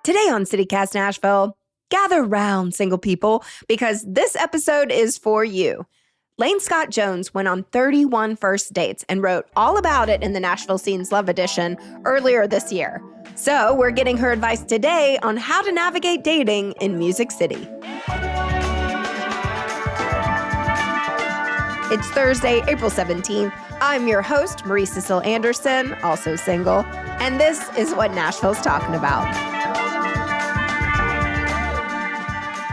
Today on CityCast Nashville, gather round, single people, because this episode is for you. Lane Scott Jones went on 31 first dates and wrote all about it in the Nashville Scenes Love Edition earlier this year. So we're getting her advice today on how to navigate dating in Music City. It's Thursday, April 17th. I'm your host, Marie Cecile Anderson, also single, and this is what Nashville's talking about.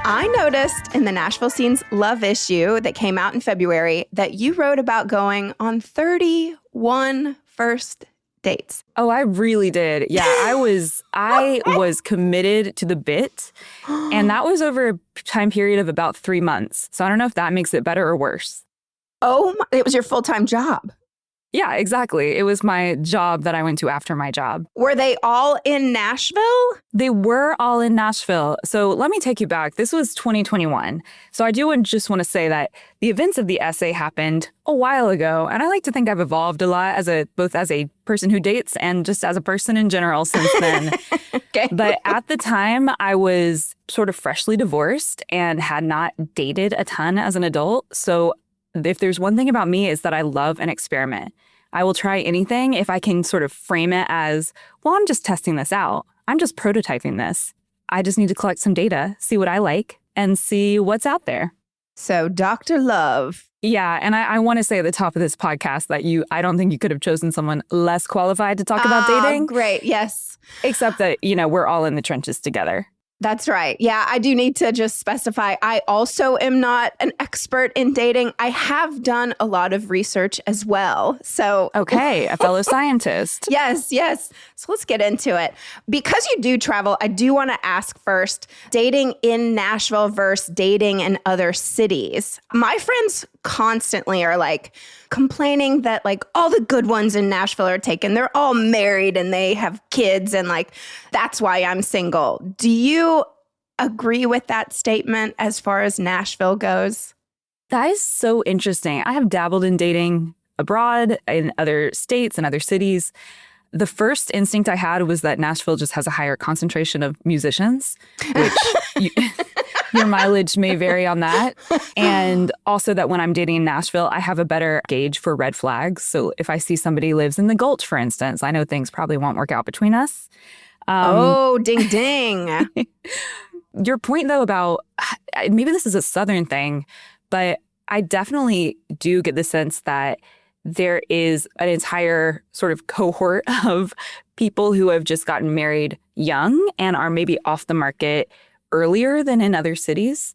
I noticed in the Nashville Scenes Love issue that came out in February that you wrote about going on 31 first dates. Oh, I really did. Yeah, I was committed to the bit, and that was over a time period of about 3 months. So I don't know if that makes it better or worse. Oh, it was your full-time job. Yeah, exactly. It was my job that I went to after my job. Were they all in Nashville? They were all in Nashville. So let me take you back. This was 2021. So I just want to say that the events of the essay happened a while ago. And I like to think I've evolved a lot both as a person who dates and just as a person in general since then. Okay. But at the time, I was sort of freshly divorced and had not dated a ton as an adult. So if there's one thing about me is that I love an experiment. I will try anything if I can sort of frame it as, well, I'm just testing this out. I'm just prototyping this. I just need to collect some data, see what I like, and see what's out there. So Dr. Love. Yeah, and I want to say at the top of this podcast that I don't think you could have chosen someone less qualified to talk about dating. Great, yes. Except that, we're all in the trenches together. That's right. Yeah, I do need to just specify, I also am not an expert in dating. I have done a lot of research as well. So okay, a fellow scientist. Yes. So let's get into it. Because you do travel, I do want to ask first, dating in Nashville versus dating in other cities. My friends constantly are complaining that all the good ones in Nashville are taken. They're all married and they have kids and that's why I'm single. Do you agree with that statement as far as Nashville goes? That is so interesting. I have dabbled in dating abroad in other states and other cities. The first instinct I had was that Nashville just has a higher concentration of musicians, which your mileage may vary on that. And also that when I'm dating in Nashville, I have a better gauge for red flags. So if I see somebody lives in the Gulch, for instance, I know things probably won't work out between us. Ding, ding. Your point, though, about maybe this is a Southern thing, but I definitely do get the sense that there is an entire sort of cohort of people who have just gotten married young and are maybe off the market earlier than in other cities.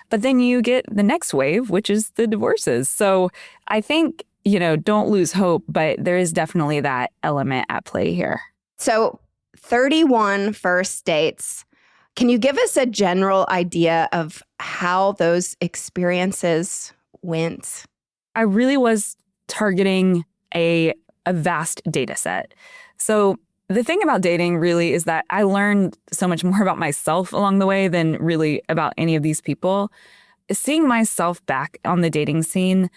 But then you get the next wave, which is the divorces. So I think, don't lose hope, but there is definitely that element at play here. So 31 first dates. Can you give us a general idea of how those experiences went? I really was targeting a vast data set. So the thing about dating really is that I learned so much more about myself along the way than really about any of these people. Seeing myself back on the dating scene,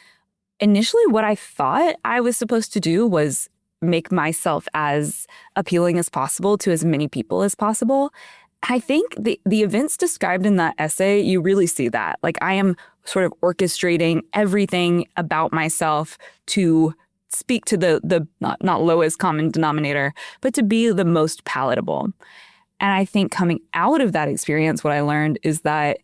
initially what I thought I was supposed to do was make myself as appealing as possible to as many people as possible. I think the events described in that essay, you really see that. I am sort of orchestrating everything about myself to speak to the not lowest common denominator, but to be the most palatable. And I think coming out of that experience, what I learned is that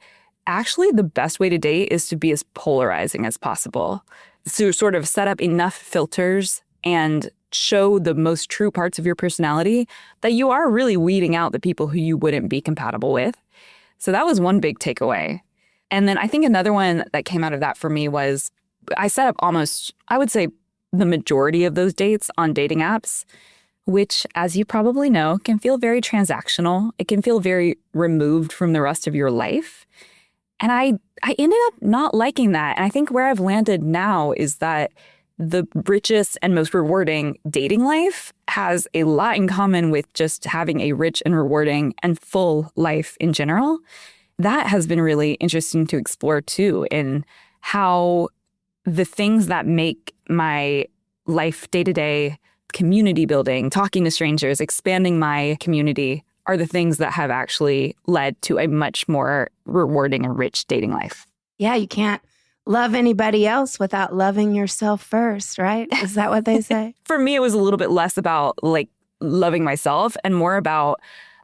actually the best way to date is to be as polarizing as possible. So sort of set up enough filters and show the most true parts of your personality that you are really weeding out the people who you wouldn't be compatible with. So that was one big takeaway. And then I think another one that came out of that for me was I set up almost, I would say, the majority of those dates on dating apps, which, as you probably know, can feel very transactional. It can feel very removed from the rest of your life. And I ended up not liking that. And I think where I've landed now is that the richest and most rewarding dating life has a lot in common with just having a rich and rewarding and full life in general. That has been really interesting to explore too, in how the things that make my life day-to-day, community building, talking to strangers, expanding my community, are the things that have actually led to a much more rewarding and rich dating life. Yeah, you can't love anybody else without loving yourself first, right? Is that what they say? For me, it was a little bit less about like loving myself and more about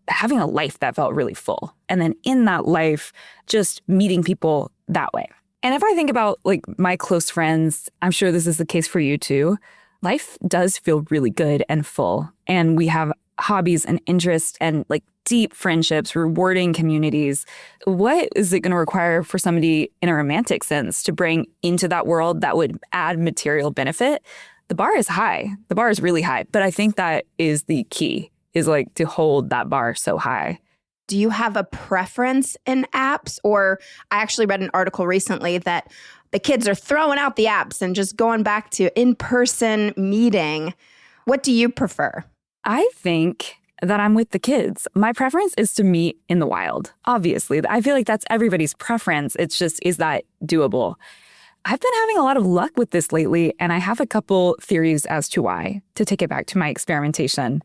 having a life that felt really full. And then in that life, just meeting people that way. And if I think about like my close friends, I'm sure this is the case for you too. Life does feel really good and full. And we have hobbies and interests and like deep friendships, rewarding communities. What is it going to require for somebody in a romantic sense to bring into that world that would add material benefit? The bar is high. The bar is really high. But I think that is the key, is like to hold that bar so high. Do you have a preference in apps? Or I actually read an article recently that the kids are throwing out the apps and just going back to in-person meeting. What do you prefer? I think that I'm with the kids. My preference is to meet in the wild. Obviously, I feel like that's everybody's preference. It's just, is that doable? I've been having a lot of luck with this lately, and I have a couple theories as to why, to take it back to my experimentation.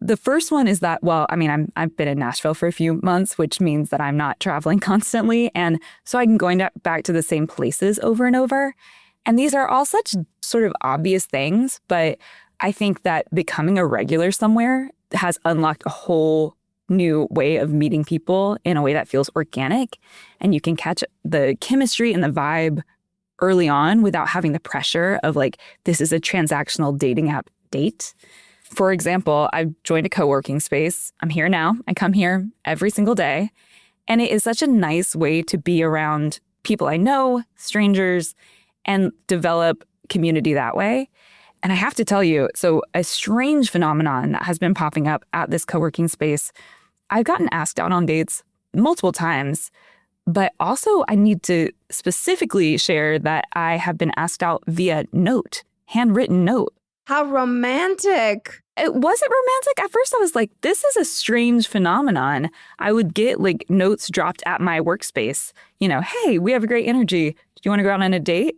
The first one is that, well, I mean, I've been in Nashville for a few months, which means that I'm not traveling constantly. And so I'm going back to the same places over and over. And these are all such sort of obvious things, but I think that becoming a regular somewhere has unlocked a whole new way of meeting people in a way that feels organic. And you can catch the chemistry and the vibe early on without having the pressure of like, this is a transactional dating app date. For example, I've joined a co-working space. I'm here now. I come here every single day. And it is such a nice way to be around people I know, strangers, and develop community that way. And I have to tell you, so a strange phenomenon that has been popping up at this co-working space, I've gotten asked out on dates multiple times, but also I need to specifically share that I have been asked out via note, handwritten note. How romantic. It wasn't romantic. At first I was like, this is a strange phenomenon. I would get like notes dropped at my workspace. You know, hey, we have a great energy. Do you want to go out on a date?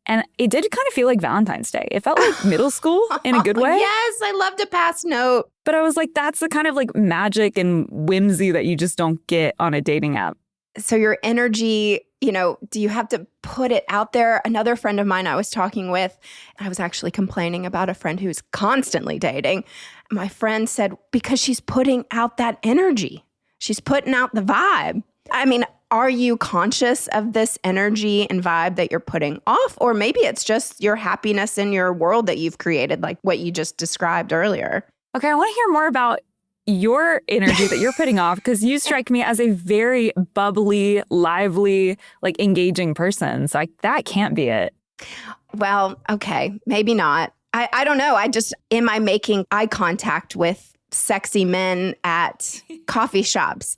And it did kind of feel like Valentine's Day. It felt like middle school in a good way. Yes, I love to pass note. But I was like, that's the kind of like magic and whimsy that you just don't get on a dating app. So your energy, you know, do you have to put it out there? Another friend of mine I was talking with, I was actually complaining about a friend who's constantly dating. My friend said, because she's putting out that energy. She's putting out the vibe. I mean, are you conscious of this energy and vibe that you're putting off? Or maybe it's just your happiness in your world that you've created, like what you just described earlier. Okay, I want to hear more about your energy that you're putting off, because you strike me as a very bubbly, lively, like engaging person. So that can't be it. Well, okay, maybe not. I don't know. Am I making eye contact with sexy men at coffee shops?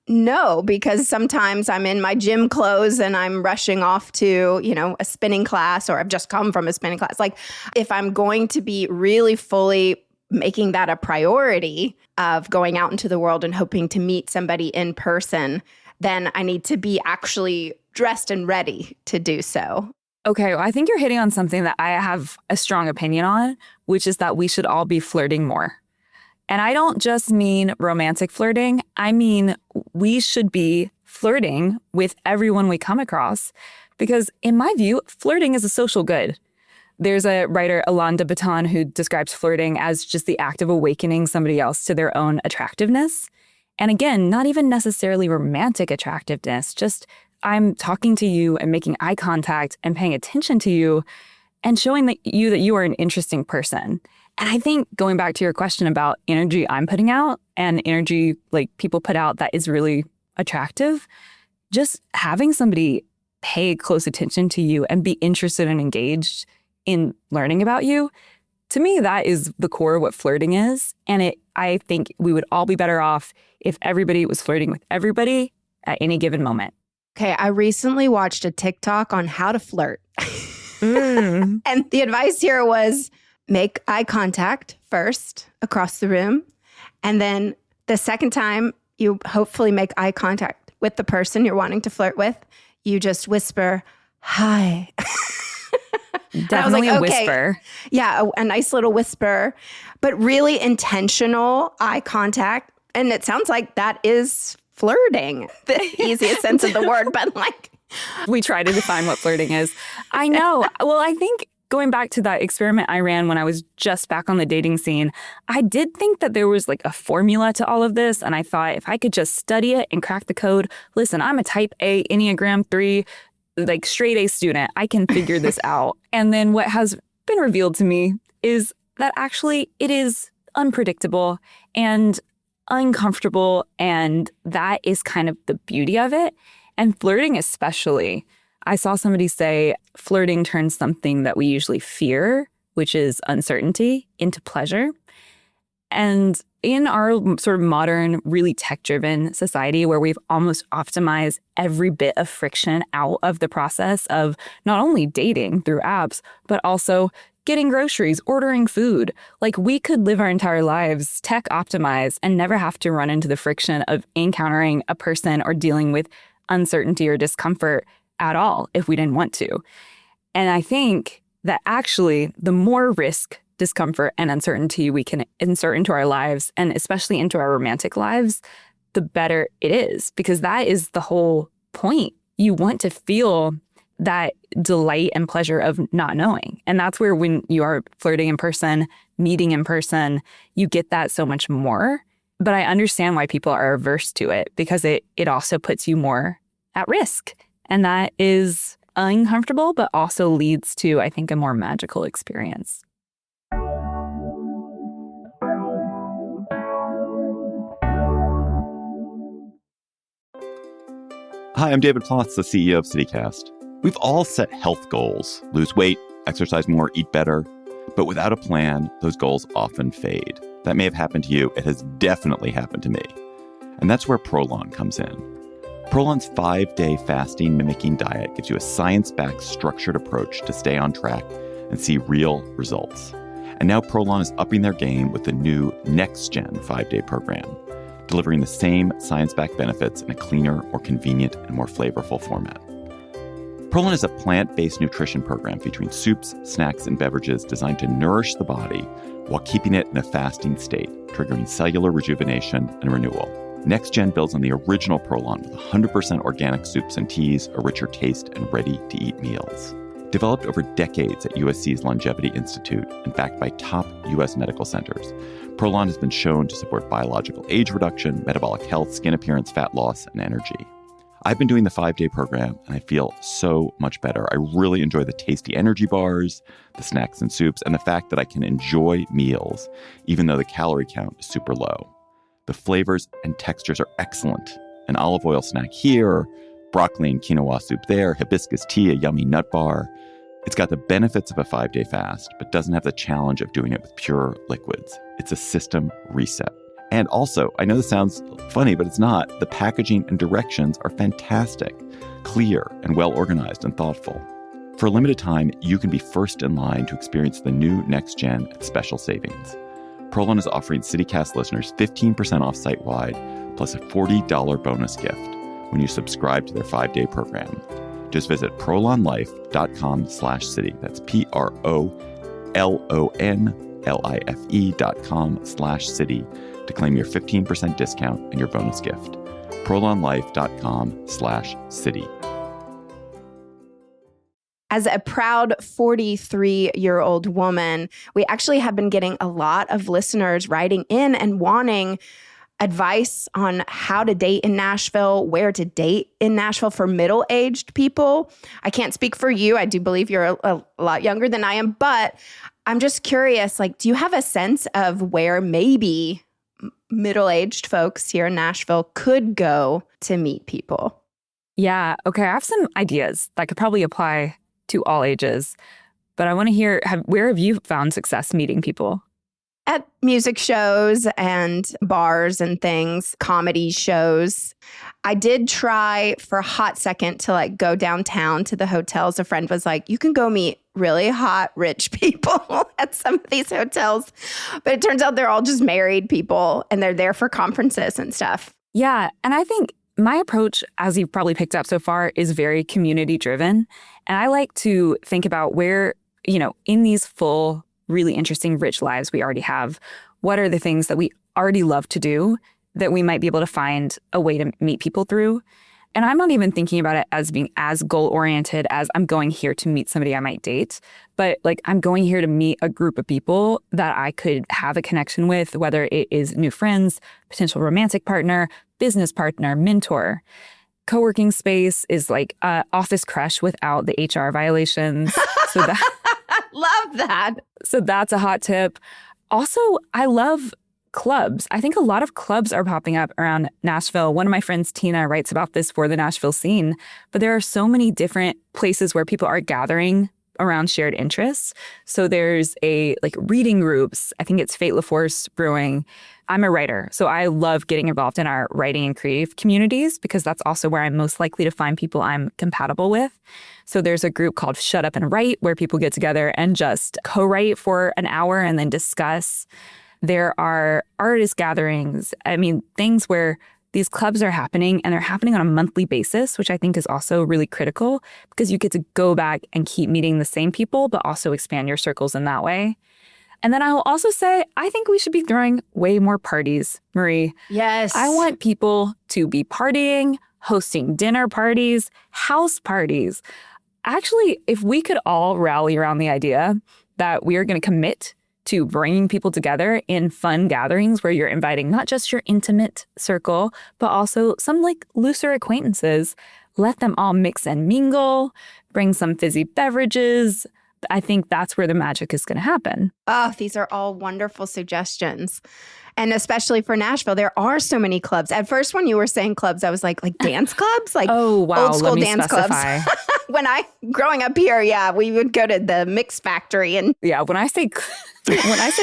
No, because sometimes I'm in my gym clothes and I'm rushing off to, you know, a spinning class, or I've just come from a spinning class. Like if I'm going to be really fully making that a priority of going out into the world and hoping to meet somebody in person, then I need to be actually dressed and ready to do so. Okay, well, I think you're hitting on something that I have a strong opinion on, which is that we should all be flirting more. And I don't just mean romantic flirting. I mean, we should be flirting with everyone we come across, because in my view, flirting is a social good. There's a writer, Alain de Botton, who describes flirting as just the act of awakening somebody else to their own attractiveness. And again, not even necessarily romantic attractiveness, just I'm talking to you and making eye contact and paying attention to you and showing that you are an interesting person. And I think going back to your question about energy I'm putting out and energy like people put out that is really attractive, just having somebody pay close attention to you and be interested and engaged in learning about you, to me, that is the core of what flirting is. And I think we would all be better off if everybody was flirting with everybody at any given moment. Okay, I recently watched a TikTok on how to flirt. And the advice here was make eye contact first across the room. And then the second time you hopefully make eye contact with the person you're wanting to flirt with, you just whisper, hi. Definitely a whisper. Yeah, a nice little whisper, but really intentional eye contact. And it sounds like that is flirting, the easiest sense of the word, but like. We try to define what flirting is. I know. Well, I think going back to that experiment I ran when I was just back on the dating scene, I did think that there was like a formula to all of this. And I thought if I could just study it and crack the code, listen, I'm a type A, Enneagram 3, like straight A student. I can figure this out. And then what has been revealed to me is that actually it is unpredictable and uncomfortable. And that is kind of the beauty of it. And flirting especially. I saw somebody say flirting turns something that we usually fear, which is uncertainty, into pleasure. And in our sort of modern, really tech-driven society where we've almost optimized every bit of friction out of the process of not only dating through apps, but also getting groceries, ordering food. Like we could live our entire lives tech optimized and never have to run into the friction of encountering a person or dealing with uncertainty or discomfort at all if we didn't want to. And I think that actually the more risk, discomfort, and uncertainty we can insert into our lives, and especially into our romantic lives, the better it is, because that is the whole point. You want to feel that delight and pleasure of not knowing. And that's where when you are flirting in person, meeting in person, you get that so much more. But I understand why people are averse to it, because it also puts you more at risk. And that is uncomfortable, but also leads to, I think, a more magical experience. Hi, I'm David Plotz, the CEO of CityCast. We've all set health goals: lose weight, exercise more, eat better. But without a plan, those goals often fade. That may have happened to you. It has definitely happened to me. And that's where Prolon comes in. Prolon's 5-day fasting mimicking diet gives you a science-backed, structured approach to stay on track and see real results. And now Prolon is upping their game with the new next-gen 5-day program, delivering the same science-backed benefits in a cleaner, more convenient, and more flavorful format. Prolon is a plant-based nutrition program featuring soups, snacks, and beverages designed to nourish the body while keeping it in a fasting state, triggering cellular rejuvenation and renewal. NextGen builds on the original Prolon with 100% organic soups and teas, a richer taste, and ready-to-eat meals. Developed over decades at USC's Longevity Institute and backed by top U.S. medical centers, Prolon has been shown to support biological age reduction, metabolic health, skin appearance, fat loss, and energy. I've been doing the 5-day program, and I feel so much better. I really enjoy the tasty energy bars, the snacks and soups, and the fact that I can enjoy meals, even though the calorie count is super low. The flavors and textures are excellent. An olive oil snack here, broccoli and quinoa soup there, hibiscus tea, a yummy nut bar. It's got the benefits of a 5-day fast, but doesn't have the challenge of doing it with pure liquids. It's a system reset. And also, I know this sounds funny, but it's not. The packaging and directions are fantastic, clear, and well organized and thoughtful. For a limited time, you can be first in line to experience the new Next Gen at special savings. Prolon is offering CityCast listeners 15% off site-wide, plus a $40 bonus gift when you subscribe to their 5-day program. Just visit prolonlife.com/city. That's PROLONLIFE.com/city to claim your 15% discount and your bonus gift. prolonlife.com/city. As a proud 43-year-old woman, we actually have been getting a lot of listeners writing in and wanting advice on how to date in Nashville, where to date in Nashville for middle-aged people. I can't speak for you. I do believe you're a lot younger than I am, but I'm just curious, like, do you have a sense of where maybe middle-aged folks here in Nashville could go to meet people? Yeah. Okay. I have some ideas that could probably apply to all ages, but I want to hear, where have you found success meeting people? At music shows and bars and things, comedy shows. I did try for a hot second to like go downtown to the hotels. A friend was like, you can go meet really hot, rich people at some of these hotels. But it turns out they're all just married people and they're there for conferences and stuff. Yeah. And I think my approach, as you've probably picked up so far, is very community driven. And I like to think about where, in these full, really interesting, rich lives we already have, what are the things that we already love to do that we might be able to find a way to meet people through. And I'm not even thinking about it as being as goal-oriented as I'm going here to meet somebody I might date, but like I'm going here to meet a group of people that I could have a connection with, whether it is new friends, potential romantic partner, business partner, mentor. Co-working space is like an office crush without the HR violations. So Love that. So that's a hot tip. Also, I love clubs. I think a lot of clubs are popping up around Nashville. One of my friends, Tina, writes about this for the Nashville scene. But there are so many different places where people are gathering around shared interests. So there's like reading groups. I think it's Fate LaForce Brewing. I'm a writer, so I love getting involved in our writing and creative communities because that's also where I'm most likely to find people I'm compatible with. So there's a group called Shut Up and Write where people get together and just co-write for an hour and then discuss. There are artist gatherings. I mean, things where these clubs are happening and they're happening on a monthly basis, which I think is also really critical because you get to go back and keep meeting the same people, but also expand your circles in that way. And then I will also say, I think we should be throwing way more parties, Marie. Yes. I want people to be partying, hosting dinner parties, house parties. Actually, if we could all rally around the idea that we are going to commit to bringing people together in fun gatherings where you're inviting not just your intimate circle, but also some like looser acquaintances. Let them all mix and mingle, bring some fizzy beverages. I think that's where the magic is going to happen. Oh, these are all wonderful suggestions. And especially for Nashville, there are so many clubs. At first, when you were saying clubs, I was like dance clubs? Like oh, wow. old school Let me dance specify. clubs. Growing up here, yeah, we would go to the Mix Factory and yeah, when I say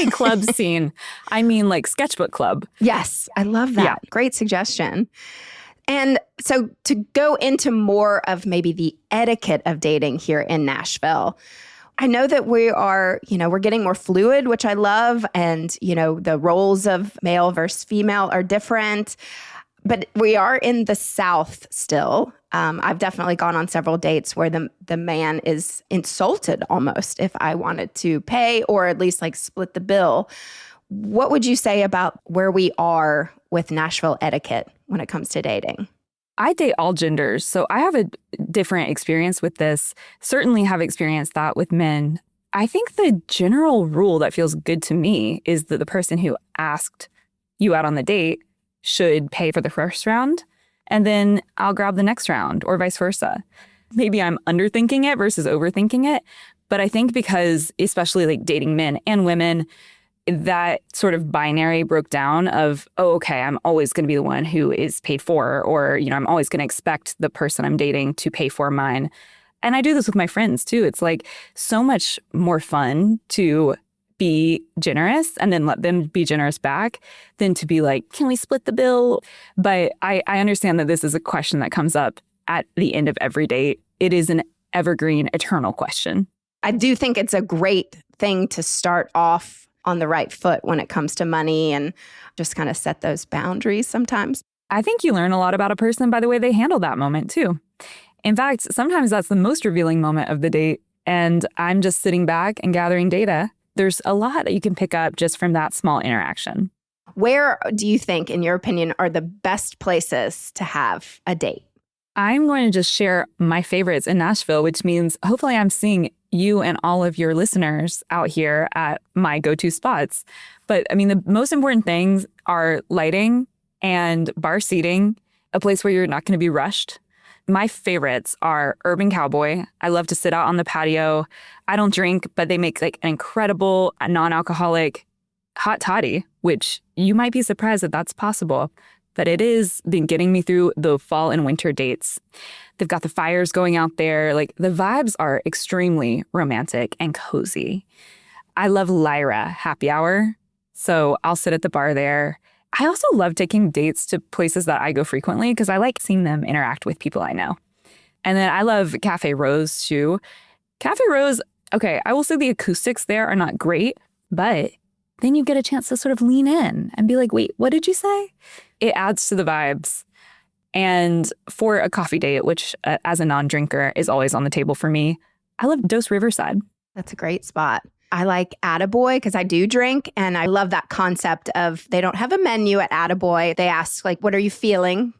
club scene, I mean like sketchbook club. yes, I love that. Yeah. Great suggestion. And so to go into more of maybe the etiquette of dating here in Nashville, I know that we are, we're getting more fluid, which I love. And, the roles of male versus female are different. But we are in the South still. I've definitely gone on several dates where the man is insulted almost if I wanted to pay or at least like split the bill. What would you say about where we are with Nashville etiquette when it comes to dating? I date all genders, so I have a different experience with this. Certainly have experienced that with men. I think the general rule that feels good to me is that the person who asked you out on the date should pay for the first round, and then I'll grab the next round, or vice versa. Maybe I'm underthinking it versus overthinking it, but I think because, especially like dating men and women, that sort of binary broke down of, oh, okay, I'm always going to be the one who is paid for, or, I'm always going to expect the person I'm dating to pay for mine. And I do this with my friends too. It's like so much more fun to be generous and then let them be generous back than to be like, can we split the bill? But I understand that this is a question that comes up at the end of every date. It is an evergreen, eternal question. I do think it's a great thing to start off on the right foot when it comes to money and just kind of set those boundaries sometimes. I think you learn a lot about a person by the way they handle that moment too. In fact, sometimes that's the most revealing moment of the date. And I'm just sitting back and gathering data. There's a lot that you can pick up just from that small interaction. Where do you think, in your opinion, are the best places to have a date? I'm going to just share my favorites in Nashville, which means hopefully I'm seeing you and all of your listeners out here at my go-to spots. But I mean, the most important things are lighting and bar seating, a place where you're not going to be rushed. My favorites are Urban Cowboy. I love to sit out on the patio. I don't drink, but they make like an incredible non-alcoholic hot toddy, which you might be surprised that that's possible. But it has been getting me through the fall and winter dates. They've got the fires going out there. Like the vibes are extremely romantic and cozy. I love Lyra Happy Hour. So I'll sit at the bar there. I also love taking dates to places that I go frequently because I like seeing them interact with people I know. And then I love Cafe Rose too. Cafe Rose, okay, I will say the acoustics there are not great, but then you get a chance to sort of lean in and be like, wait, what did you say? It adds to the vibes. And for a coffee date, which as a non-drinker is always on the table for me, I love Dose Riverside. That's a great spot. I like Attaboy because I do drink. And I love that concept of they don't have a menu at Attaboy. They ask, like, what are you feeling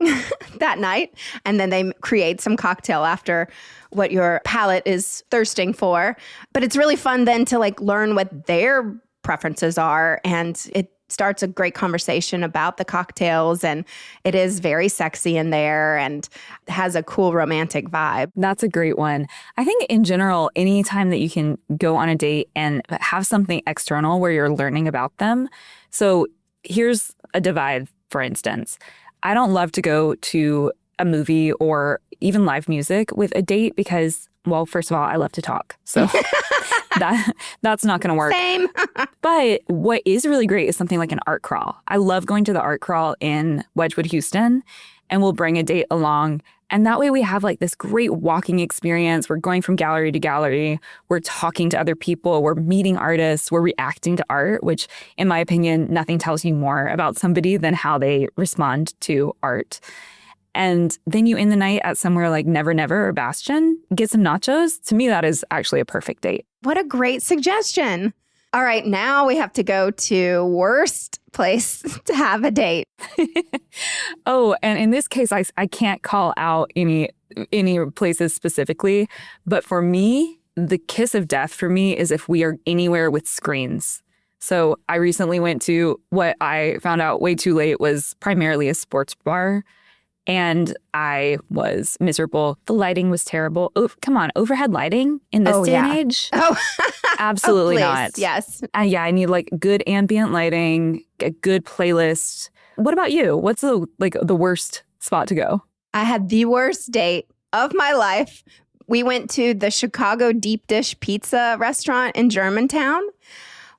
that night? And then they create some cocktail after what your palate is thirsting for. But it's really fun then to like learn what their preferences are. And it starts a great conversation about the cocktails, and it is very sexy in there and has a cool romantic vibe. That's a great one. I think in general, anytime that you can go on a date and have something external where you're learning about them. So here's a divide, for instance. I don't love to go to a movie or even live music with a date because, well, first of all, I love to talk. So that's not going to work. Same. But what is really great is something like an art crawl. I love going to the art crawl in Wedgwood, Houston, and we'll bring a date along. And that way we have like this great walking experience. We're going from gallery to gallery. We're talking to other people. We're meeting artists. We're reacting to art, which in my opinion, nothing tells you more about somebody than how they respond to art. And then you end the night at somewhere like Never Never or Bastion, get some nachos. To me, that is actually a perfect date. What a great suggestion. All right, now we have to go to worst place to have a date. Oh, and in this case, I can't call out any places specifically. But for me, the kiss of death for me is if we are anywhere with screens. So I recently went to what I found out way too late was primarily a sports bar. And I was miserable. The lighting was terrible. Oh, come on, overhead lighting in this day and age? Oh, absolutely please, not. Yes. Yeah, I need like good ambient lighting, a good playlist. What about you? What's the worst spot to go? I had the worst date of my life. We went to the Chicago deep dish pizza restaurant in Germantown.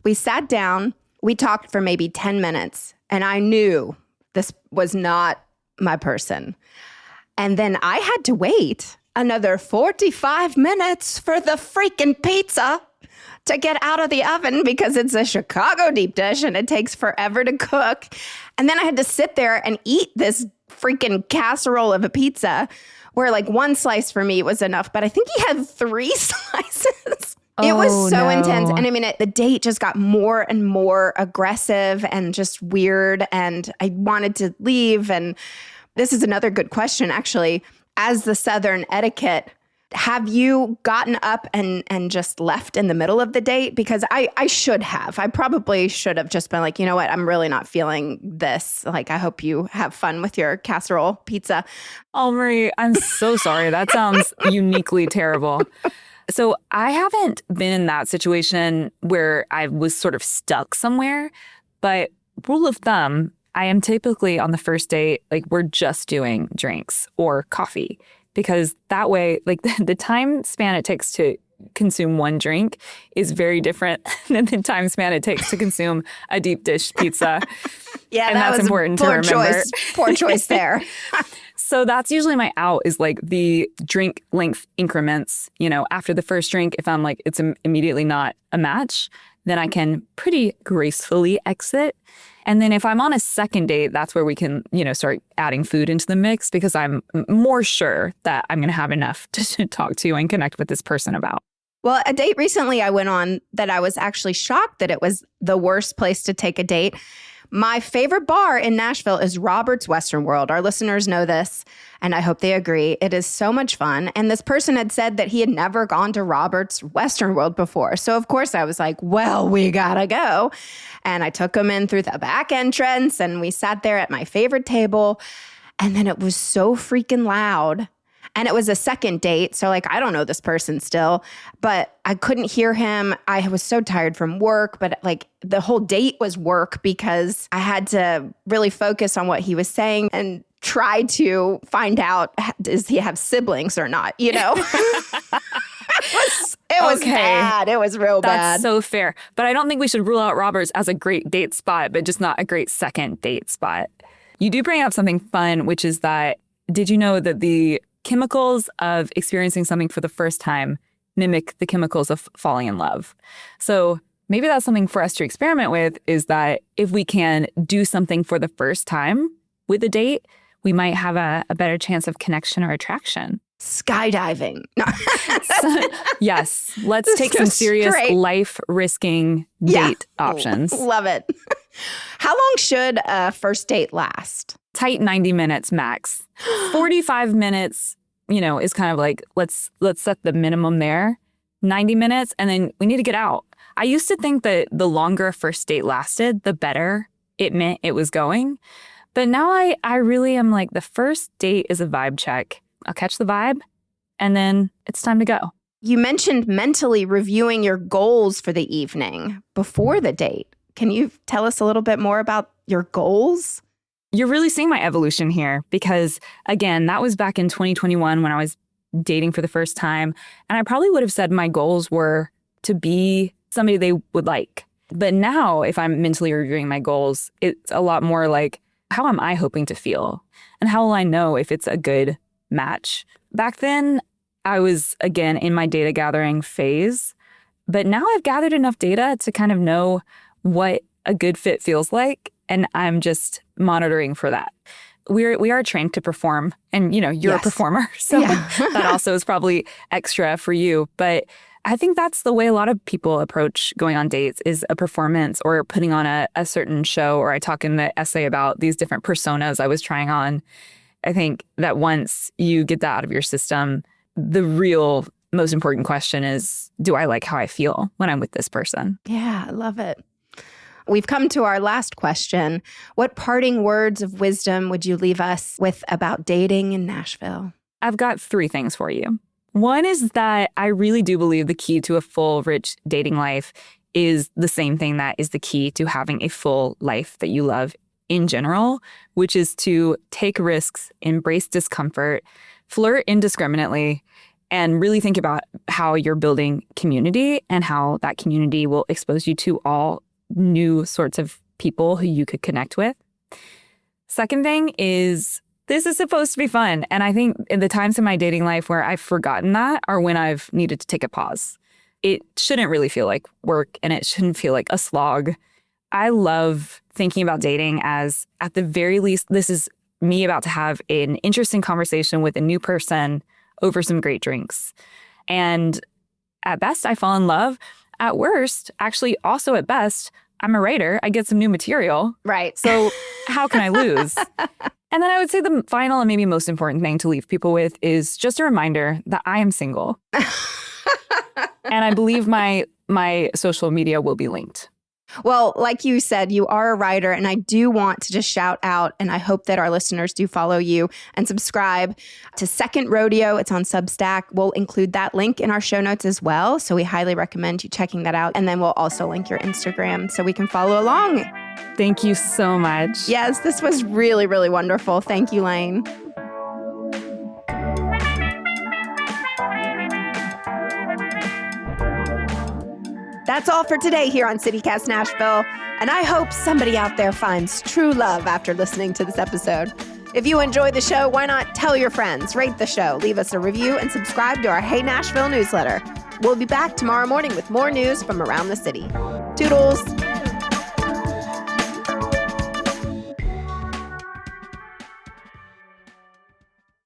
We sat down. We talked for maybe 10 minutes, and I knew this was not my person. And then I had to wait another 45 minutes for the freaking pizza to get out of the oven because it's a Chicago deep dish and it takes forever to cook. And then I had to sit there and eat this freaking casserole of a pizza where like one slice for me was enough, but I think he had 3 slices. It was so intense. And I mean, the date just got more and more aggressive and just weird. And I wanted to leave. And this is another good question, actually. As the Southern etiquette, have you gotten up and just left in the middle of the date? Because I should have. I probably should have just been like, you know what? I'm really not feeling this. Like, I hope you have fun with your casserole pizza. Oh, Marie, I'm so sorry. That sounds uniquely terrible. So I haven't been in that situation where I was sort of stuck somewhere, but rule of thumb, I am typically on the first date, like we're just doing drinks or coffee, because that way, like the time span it takes to consume one drink is very different than the time span it takes to consume a deep dish pizza. Yeah, and that's important to remember. Poor choice there. So that's usually my out is like the drink length increments. You know, after the first drink, if I'm like, it's immediately not a match, then I can pretty gracefully exit. And then if I'm on a second date, that's where we can, start adding food into the mix because I'm more sure that I'm going to have enough to talk to and connect with this person about. Well, a date recently I went on that I was actually shocked that it was the worst place to take a date. My favorite bar in Nashville is Robert's Western World. Our listeners know this, and I hope they agree. It is so much fun. And this person had said that he had never gone to Robert's Western World before. So, of course, I was like, well, we gotta go. And I took him in through the back entrance, and we sat there at my favorite table. And then it was so freaking loud. And it was a second date. So like, I don't know this person still, but I couldn't hear him. I was so tired from work, but like the whole date was work because I had to really focus on what he was saying and try to find out, does he have siblings or not, It was bad. It was real bad. That's so fair. But I don't think we should rule out Roberts as a great date spot, but just not a great second date spot. You do bring up something fun, which is that, did you know that the chemicals of experiencing something for the first time mimic the chemicals of falling in love? So maybe that's something for us to experiment with, is that if we can do something for the first time with a date, we might have a better chance of connection or attraction. skydiving. No. Yes, let's take some serious life-risking date options. Love it. How long should a first date last? Tight 90 minutes max. 45 minutes, is kind of like, let's set the minimum there. 90 minutes, and then we need to get out. I used to think that the longer a first date lasted, the better it meant it was going. But now I really am like, the first date is a vibe check. I'll catch the vibe, and then it's time to go. You mentioned mentally reviewing your goals for the evening before the date. Can you tell us a little bit more about your goals? You're really seeing my evolution here because, again, that was back in 2021 when I was dating for the first time. And I probably would have said my goals were to be somebody they would like. But now, if I'm mentally reviewing my goals, it's a lot more like, how am I hoping to feel? And how will I know if it's a good match? Back then, I was, again, in my data gathering phase. But now I've gathered enough data to kind of know what a good fit feels like. And I'm just monitoring for that. We are trained to perform. And, you're a performer. So that also is probably extra for you. But I think that's the way a lot of people approach going on dates is a performance or putting on a certain show. Or I talk in the essay about these different personas I was trying on. I think that once you get that out of your system, the real most important question is, do I like how I feel when I'm with this person? Yeah, I love it. We've come to our last question. What parting words of wisdom would you leave us with about dating in Nashville? I've got 3 things for you. One is that I really do believe the key to a full, rich dating life is the same thing that is the key to having a full life that you love in general, which is to take risks, embrace discomfort, flirt indiscriminately, and really think about how you're building community and how that community will expose you to all new sorts of people who you could connect with. Second thing is, this is supposed to be fun. And I think in the times in my dating life where I've forgotten that are when I've needed to take a pause. It shouldn't really feel like work and it shouldn't feel like a slog. I love thinking about dating as, at the very least, this is me about to have an interesting conversation with a new person over some great drinks. And at best, I fall in love. At worst, actually, also at best, I'm a writer. I get some new material. Right. So how can I lose? And then I would say the final and maybe most important thing to leave people with is just a reminder that I am single. And I believe my social media will be linked. Well, like you said, you are a writer, and I do want to just shout out, and I hope that our listeners do follow you and subscribe to Second Rodeo. It's on Substack. We'll include that link in our show notes as well, so we highly recommend you checking that out. And then we'll also link your Instagram so we can follow along. Thank you so much. Yes, this was really, really wonderful. Thank you, Lane. That's all for today here on CityCast Nashville, and I hope somebody out there finds true love after listening to this episode. If you enjoyed the show, why not tell your friends, rate the show, leave us a review, and subscribe to our Hey Nashville newsletter. We'll be back tomorrow morning with more news from around the city. Toodles!